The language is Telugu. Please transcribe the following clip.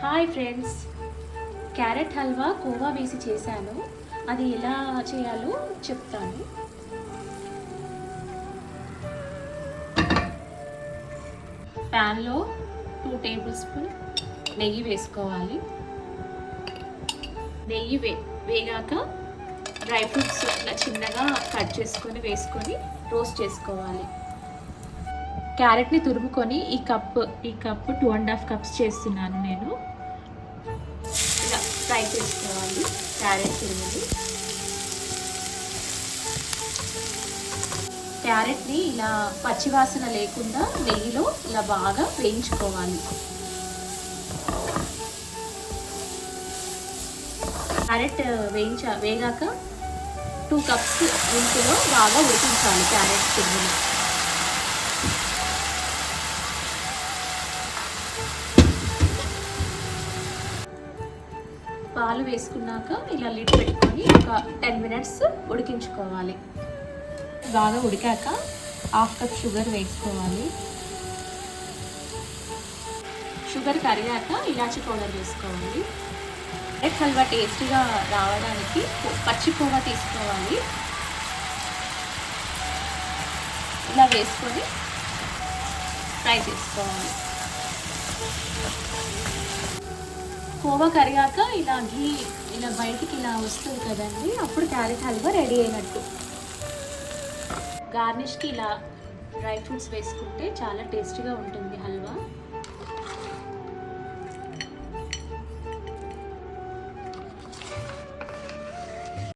Hi friends, carrot halwa khoa వేసి చేశాను. అది ఎలా చేయాలో చెప్తాను. ప్యాన్లో 2 టేబుల్ స్పూన్ నెయ్యి వేసుకోవాలి. నెయ్యి వేగాక డ్రై ఫ్రూట్స్ ఇట్లా చిన్నగా కట్ చేసుకొని వేసుకొని రోస్ట్ చేసుకోవాలి. క్యారెట్ని తురుముకొని ఈ కప్పు 2.5 కప్స్ చేస్తున్నాను నేను. ఇలా ఫ్రై చేసుకోవాలి క్యారెట్ తురుముని. క్యారెట్ని ఇలా పచ్చివాసన లేకుండా నెయ్యిలో ఇలా బాగా వేయించుకోవాలి. క్యారెట్ వేగాక 2 కప్స్ ఇంటిలో బాగా ఉడికించాలి క్యారెట్ తురుముని. పాలు వేసుకున్నాక ఇలా లిడ్ పెట్టుకొని ఒక 10 మినిట్స్ ఉడికించుకోవాలి. బాగా ఉడికాక 1/2 కప్ షుగర్ వేసుకోవాలి. షుగర్ కరిగాక ఇలాచీ పౌడర్ వేసుకోవాలి. క్యారెట్ హల్వా టేస్టీగా రావడానికి పచ్చి కోవా తీసుకోవాలి. ఇలా వేసుకొని ఫ్రై చేసుకోవాలి. కోవా కరిగాక ఇలా ఘీ ఇలా బయటికి ఇలా వస్తుంది కదండి, అప్పుడు క్యారెట్ హల్వా రెడీ అయినట్టు. గార్నిష్కి ఇలా డ్రై ఫ్రూట్స్ వేసుకుంటే చాలా టేస్టీగా ఉంటుంది.